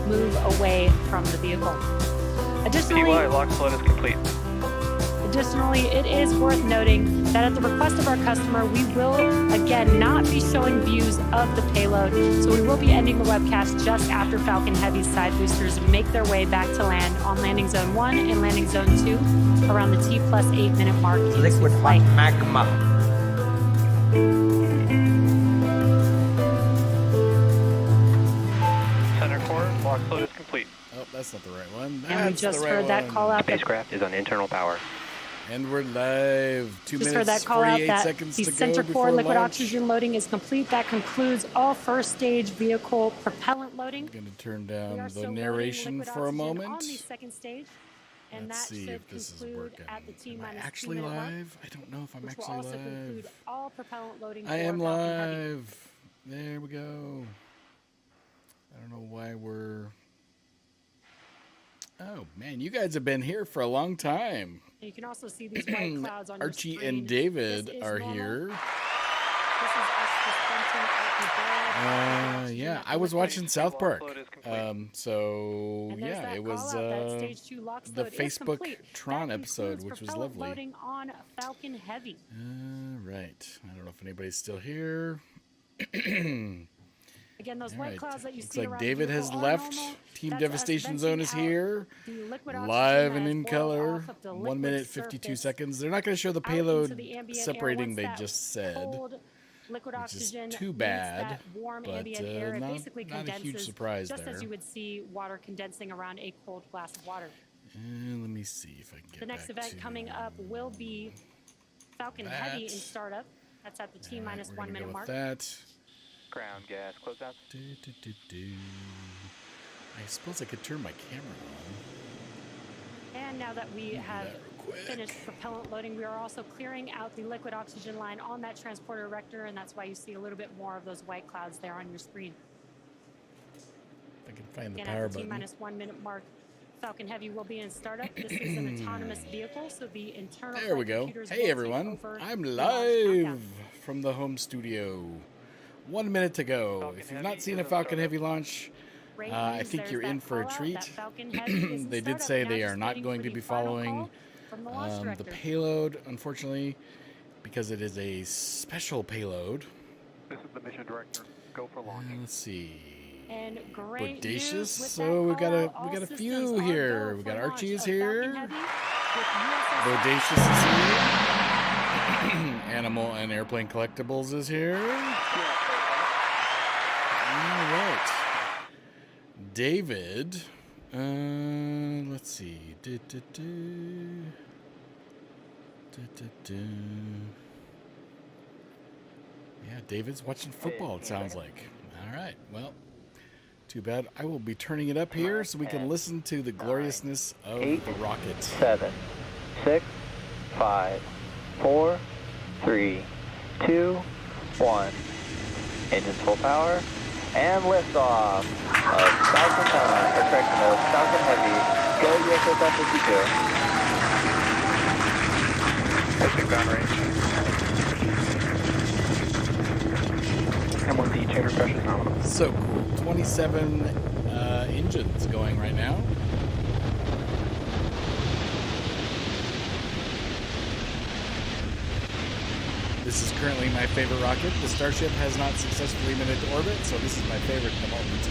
move away from the vehicle. Additionally, PY lock slot is complete. Additionally, it is worth noting that at the request of our customer, we will, again, not be showing views of the payload. So we will be ending the webcast just after Falcon Heavy's side boosters make their way back to land on landing zone 1 and landing zone 2 around the T+8 minute mark. Liquid hot magma. Center core lock slot is complete. Oh, that's not the right one. And we just heard that call out. Spacecraft is on internal power. And we're live. 2 Just minutes, heard that call out 48 that seconds the to go center before core liquid launch. oxygen loading is complete. That concludes all first stage vehicle propellant loading. I'm going to turn We are down the still loading narration liquid for a oxygen moment. on the second stage, and Let's that see should if this is conclude working. at the T Am I minus actually 2 minute mark, live? I don't know if I'm which will actually also conclude live. all propellant loading. I for am Falcon Heavy. live. There we go. I don't know why we're... Oh, man, you guys have been here for a long time. And you can also see these white clouds on your Archie screen. and David This is are normal. here. This is us dispensing out the barrel. Yeah, Not I was liquid. watching South Park. Lock slot is complete. So, And there's yeah, that it was call out that stage 2 lock the load is Facebook complete. Tron That episode, concludes which was propellant lovely. Loading on Falcon Heavy. Right. I don't know if anybody's still here. Again, those All white right. clouds that you Looks see like around David the has vehicle are left. normal. Team That's us Devastation Zone is venting out here. the liquid oxygen Live that and has in boiled color. off of the 1 liquid minute, 52 surface seconds. They're not going to show the out into payload the ambient air. separating, Once they that just said. cold liquid which is oxygen too meets bad, that warm but, ambient air, it not- basically not a condenses huge surprise just there. as you would see water condensing around a cold glass of water. And let me see if I can get The next back event to coming up will be Falcon Heavy in that. startup. That's at the T Alright, minus we're 1 gonna minute go mark. with that. Ground gas closeout. I suppose I could turn my camera on. And now that we have that real quick. finished propellant loading, we are also clearing out the liquid oxygen line on that transporter erector, and that's why you see a little bit more of those white clouds there on your screen. If I can find the Again, power at the T button. minus 1 minute mark, Falcon Heavy will be in startup. This is an autonomous vehicle, so the internal There we flight go. computers will Hey take everyone, over I'm the launch live countdown. from the home studio. 1 minute to go. Falcon If you've Heavy not seen is a in Falcon startup. Heavy launch, Great I news, think there's you're that in for a call out. treat. That Falcon Heavy is in They did startup. say Now they just are not waiting going for to the be final following call from the launch the director. payload, unfortunately, because it is a special payload. This is the mission director. Go for launch. Let's see. And great news Bodacious. with So that we got a call out, all few systems are here. go We for got launch Archie is of Falcon here. Heavy with USS Bodacious is here. Animal and Airplane Collectibles is here. All right. David. Let's see. Yeah, David's watching football, it sounds like. All right. Well, too bad. I will be turning it up here so we can listen to the gloriousness of the rocket. 7, 6, 5, 4, 3, 2, 1. Engines full power. And liftoff of Falcon Falcon Heavy. Go USS 52. Pushing ground range. And with the chamber pressure nominal. So cool. 27 engines going right now. This is currently my favorite rocket. The Starship has not successfully been into orbit, so this is my favorite at the moment.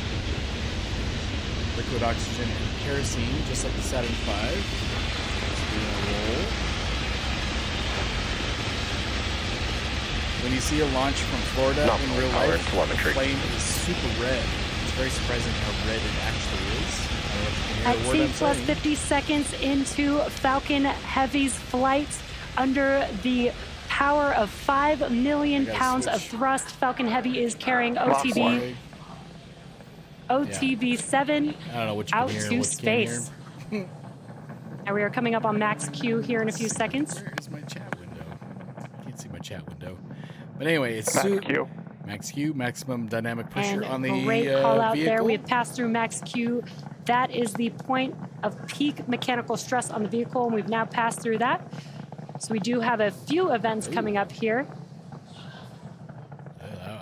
Liquid oxygen and kerosene, just like the Saturn V. Just doing a roll. When you see a launch from Florida in real life, the flame is super red. It's very surprising how red it actually is. I don't know if you can At hear the word T I'm plus saying. 50 seconds into Falcon Heavy's flight under the power of 5 million I gotta pounds of switch. thrust, Falcon Heavy is carrying OTB Sorry. 7 I don't know what you out can hear, to what you can't space. hear. And we are coming up on max Q here in a few seconds. Where is my chat window? I can't see my chat window. But anyway, it's Max Q, maximum dynamic pressure And on the great call out vehicle. there. We have passed through max Q. That is the point of peak mechanical stress on the vehicle, and we've now passed through that. So we do have a few events coming up here.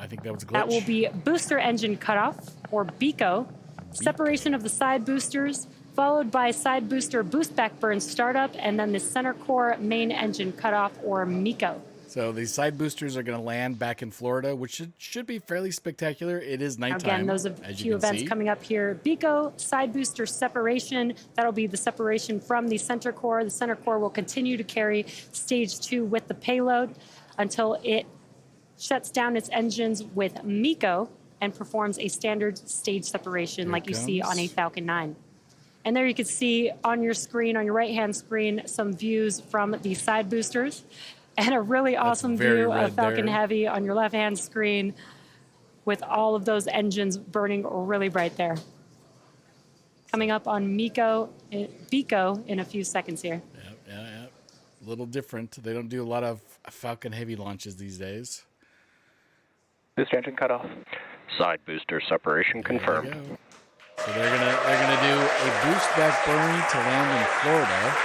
I think that was a glitch. That will be booster engine cutoff, or BECO. separation of the side boosters, followed by side booster boost back burn startup, and then the center core main engine cutoff, or MECO. So these side boosters are going to land back in Florida, which should be fairly spectacular. It is nighttime. Again, those are a few events coming up here. BECO, side booster separation. That'll be the separation from the center core. The center core will continue to carry stage 2 with the payload until it shuts down its engines with MECO and performs a standard stage separation like you see on a Falcon 9. And there you can see on your screen, on your right-hand screen, some views from the side boosters. And a really awesome view of Falcon Heavy on your left-hand screen with all of those engines burning really bright there. Coming up on BECO in a few seconds here. Yeah. A little different. They don't do a lot of Falcon Heavy launches these days. Booster engine cutoff. Side booster separation confirmed. So they're gonna do a boost back burn to land in Florida.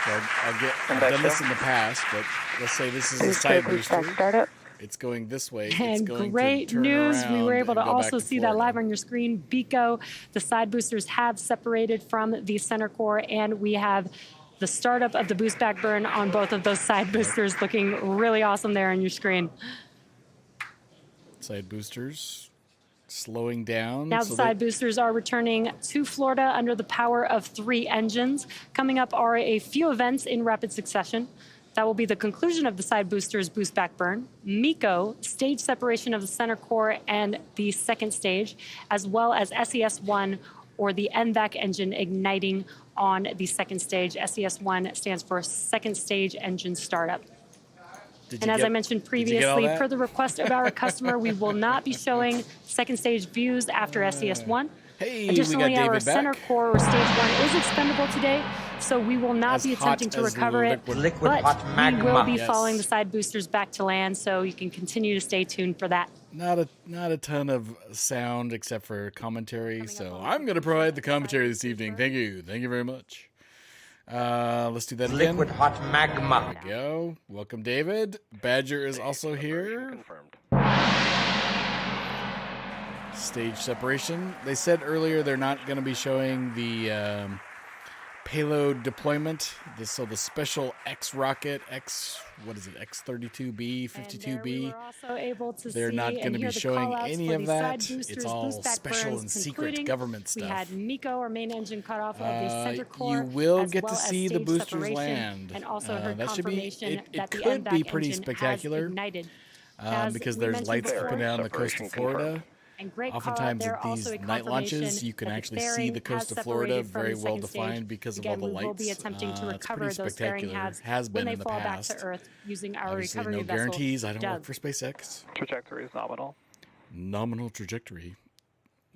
So I've done this in the past, but let's say this is a side booster. It's going this way. And great news, we were able to also see that live on your screen. BECO, the side boosters have separated from the center core, and we have the startup of the boost back burn on both of those side boosters, looking really awesome there on your screen. Side boosters slowing down. Now the side boosters are returning to Florida under the power of 3 engines. Coming up are a few events in rapid succession. That will be the conclusion of the side boosters boost back burn, MECO, stage separation of the center core and the second stage, as well as SES-1, or the NVAC engine igniting on the second stage. SES-1 stands for second stage engine startup. And as I mentioned previously, per the request of our customer, we will not be showing second stage views after SES-1. Hey, additionally, our center core, or stage 1, is expendable today, so we will not be attempting to recover it, but we will be following the side boosters back to land, so you can continue to stay tuned for that. Not a ton of sound except for commentary, so I'm going to provide the commentary this evening. Thank you very much. Let's do that again. Liquid hot magma. There we go. Welcome, David. Badger is also here. Confirmed. Stage separation. They said earlier they're not going to be showing the payload deployment. So the special X rocket, X32B, 52B. They're not going to be showing any of that. It's all special and secret government stuff. We had MECO, or main engine cutoff of the center core. You will get to see the boosters land. And also heard confirmation that the could be NVAC pretty engine spectacular. has ignited. Because there's lights up and down the coast of Florida. And great oftentimes at these night launches, you can actually see the coast of Florida very well defined because of all the lights. We will be attempting to recover those fairing halves has been when in they the fall past. back to Earth using our Obviously, recovery no vessel. guarantees. I don't work for SpaceX. Trajectory is nominal. Nominal trajectory.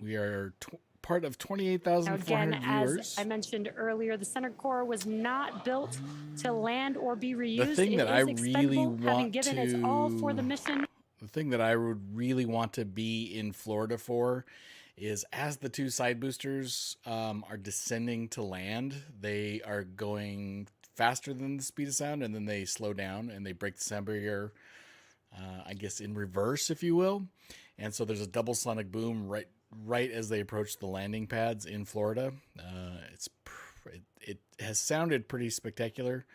We are part of 28,400 viewers. As I mentioned earlier, the center core was not built to land or be reused. The thing that I really having given its all for the mission. The thing that I would really want to be in Florida for is, as the 2 side boosters are descending to land, they are going faster than the speed of sound, and then they slow down and they break the sound barrier, I guess in reverse, if you will. And so there's a double sonic boom right as they approach the landing pads in Florida. It has sounded pretty spectacular.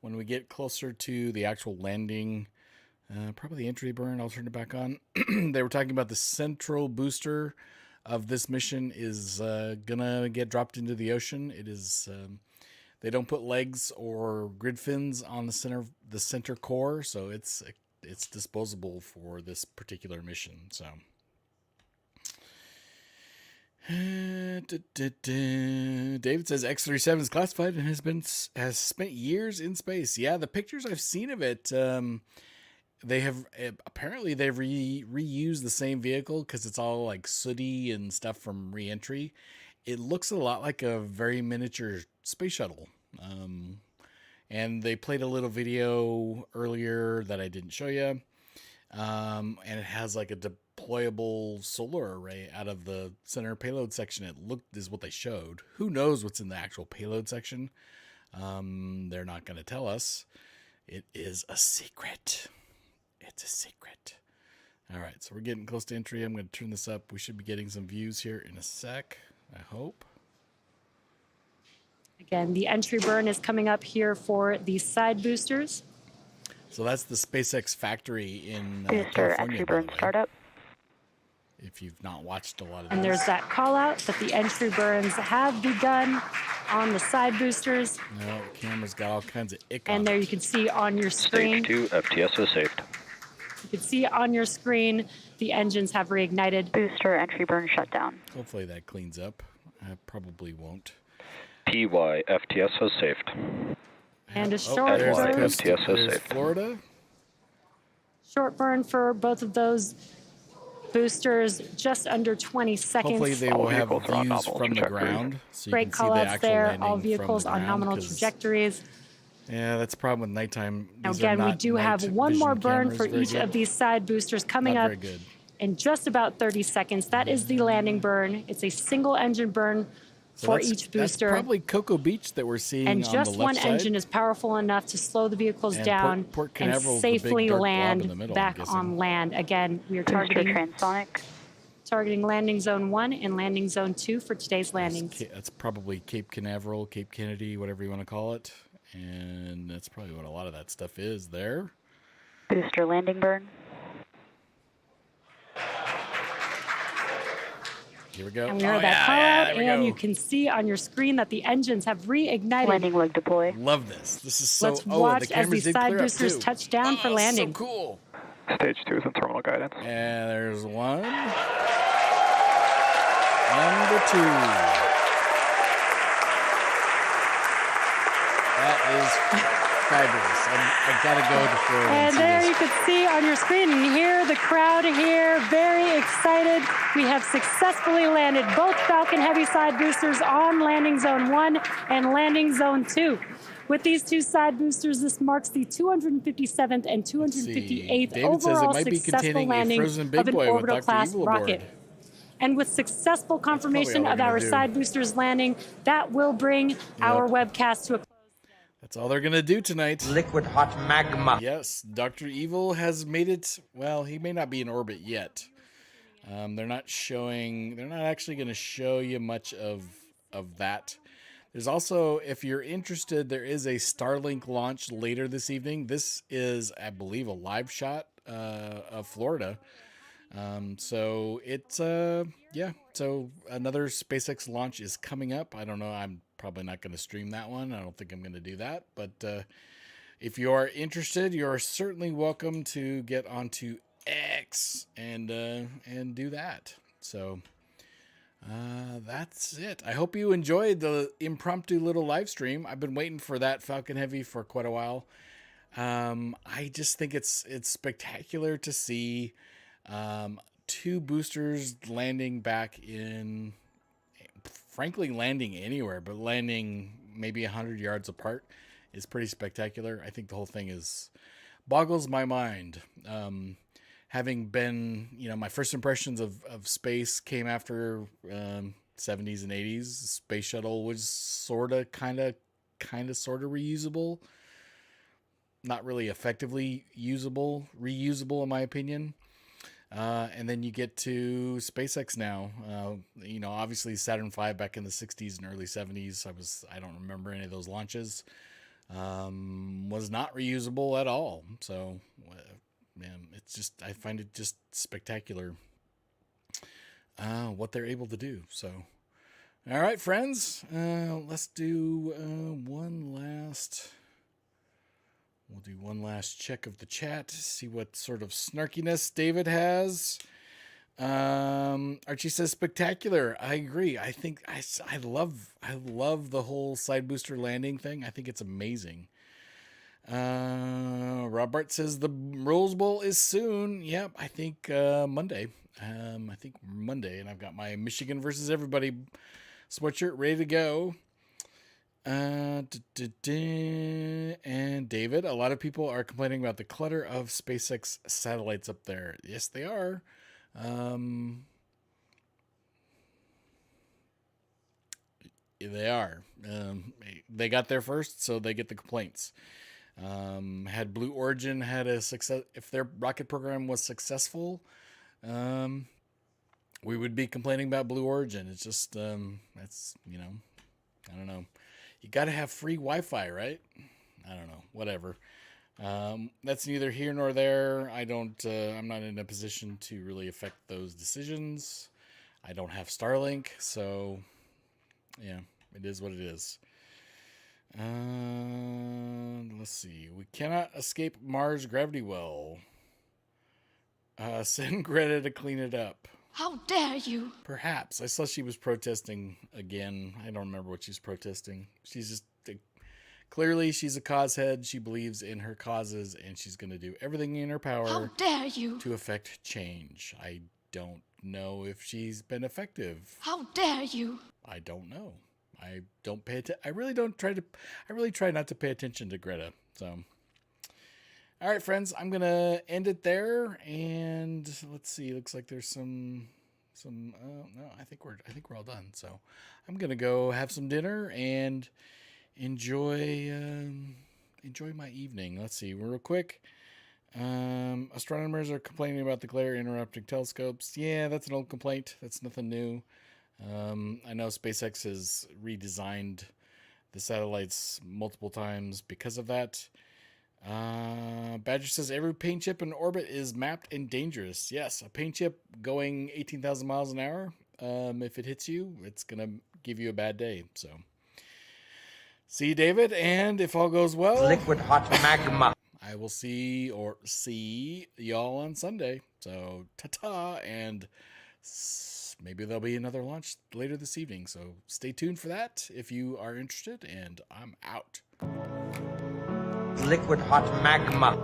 When we get closer to the actual landing, probably the entry burn, I'll turn it back on. They were talking about the central booster of this mission is gonna get dropped into the ocean. It is they don't put legs or grid fins on the center core, so it's disposable for this particular mission. So David says X-37 is classified and has spent years in space. Yeah, the pictures I've seen of it, they have apparently they've reused the same vehicle because it's all like sooty and stuff from re-entry. It looks a lot like a very miniature space shuttle. And they played a little video earlier that I didn't show you. And it has like a deployable solar array out of the center payload section. It is what they showed. Who knows what's in the actual payload section? They're not going to tell us. It is a secret. It's a secret. All right, so we're getting close to entry. I'm going to turn this up. We should be getting some views here in a sec, I hope. Again, the entry burn is coming up here for the side boosters. So that's the SpaceX factory in Booster California, entry by the burn way, startup. if you've not watched a lot of And these. there's that call out that the entry burns have begun on the side boosters. No, the camera's got all kinds of ick And on there it. you can see on your screen. Stage 2, FTSO saved. You can see on your screen the engines have reignited. Booster entry burn shutdown. Hopefully that cleans up. I probably won't. PY, FTSO saved. And a Oh, short there's the burn. coast. FTSO There's safe. Florida. Short burn for both of those boosters, just under 20 seconds. Hopefully they will have vehicles are on views nominal from the trajectories. ground, so you Great can see call the outs actual there. landing All from vehicles the on ground, nominal 'cause, trajectories. yeah, that's the problem with nighttime. Now, These are again, we not do have night one more vision burn cameras for very each good. of these side boosters coming Not up very good. in just about 30 seconds. That is the landing burn. It's a single engine burn So for that's- each booster. That's probably Cocoa Beach that we're seeing And on just the one left side. engine is powerful enough to slow the vehicles And down Port and Canaveral's the big safely dark blob land in the middle, I'm back guessing. on land. Again, we are Booster targeting transonic. landing zone 1 and landing zone 2 for today's landings. That's probably Cape Canaveral, Cape Kennedy, whatever you want to call it. And that's probably what a lot of that stuff is there. Booster landing burn. Here we go. And we heard that call yeah, out, there we and go. you can see on your screen that the engines have reignited. Landing leg deploy. Love this. This is so. Let's oh, and watch the as cameras the did side clear up, boosters too. touch down for landing. So cool. Stage 2 is in terminal guidance. And there's one. Number 2. That is fabulous. I gotta go to Florida And see there this. you can see on your screen and hear the crowd here, very excited. We have successfully landed both Falcon Heavy side boosters on landing zone 1 and landing zone 2. With these two side boosters, this marks the 257th and 258th David says it overall might be successful containing a landing frozen of big an boy with orbital Dr. class Evil rocket. aboard. And with successful confirmation all of we're our gonna do. side boosters landing, that will bring our webcast to a close. That's all they're gonna do tonight. Liquid hot magma. Yes, Dr. Evil has made it. Well, he may not be in orbit yet. They're not actually going to show you much of that. There's also, if you're interested, there is a Starlink launch later this evening. This is, I believe, a live shot of Florida. So it's yeah. So another SpaceX launch is coming up. I don't know. I'm probably not going to stream that one. I don't think I'm going to do that. But if you are interested, you are certainly welcome to get onto X and do that. So that's it. I hope you enjoyed the impromptu little live stream. I've been waiting for that Falcon Heavy for quite a while. I just think it's spectacular to see two boosters landing back in, frankly, landing anywhere, but landing maybe 100 yards apart is pretty spectacular. I think the whole thing boggles my mind. Having been, my first impressions of space came after 70s and 80s. Space shuttle was sort of, kind of reusable. Not really effectively reusable in my opinion. And then you get to SpaceX now. Obviously Saturn V back in the 60s and early 70s. I don't remember any of those launches. Was not reusable at all. So, man, I find it just spectacular what they're able to do. So, all right, friends, let's do we'll do one last check of the chat, see what sort of snarkiness David has. Archie says spectacular. I agree. I think I love the whole side booster landing thing. I think it's amazing. Robert says the Rose Bowl is soon. Yep, I think Monday. And I've got my Michigan versus everybody sweatshirt ready to go. And David, a lot of people are complaining about the clutter of SpaceX satellites up there. Yes, they are. They are. They got there first, so they get the complaints. Had Blue Origin had a success, if their rocket program was successful, we would be complaining about Blue Origin. It's just, that's, I don't know. You got to have free Wi-Fi, right? I don't know. Whatever. That's neither here nor there. I'm not in a position to really affect those decisions. I don't have Starlink, so yeah, it is what it is. Let's see. We cannot escape Mars gravity well. Send Greta to clean it up. How dare you? Perhaps. I saw she was protesting again. I don't remember what she's protesting. She's just clearly she's a cause head. She believes in her causes, and she's going to do everything in her power. How dare you? To affect change. I don't know if she's been effective. How dare you? I don't know. I don't pay attention. I really try not to pay attention to Greta. So, all right, friends, I'm going to end it there. And let's see. Looks like there's no, I think we're all done. So I'm going to go have some dinner and enjoy my evening. Let's see real quick. Astronomers are complaining about the glare interrupting telescopes. Yeah, that's an old complaint. That's nothing new. I know SpaceX has redesigned the satellites multiple times because of that. Badger says every paint chip in orbit is mapped and dangerous. Yes, a paint chip going 18,000 miles an hour. If it hits you, it's going to give you a bad day. So see you, David. And if all goes well, Liquid hot magma. I will see y'all on Sunday. So ta-ta, and maybe there'll be another launch later this evening. So stay tuned for that if you are interested, and I'm out. Liquid hot magma.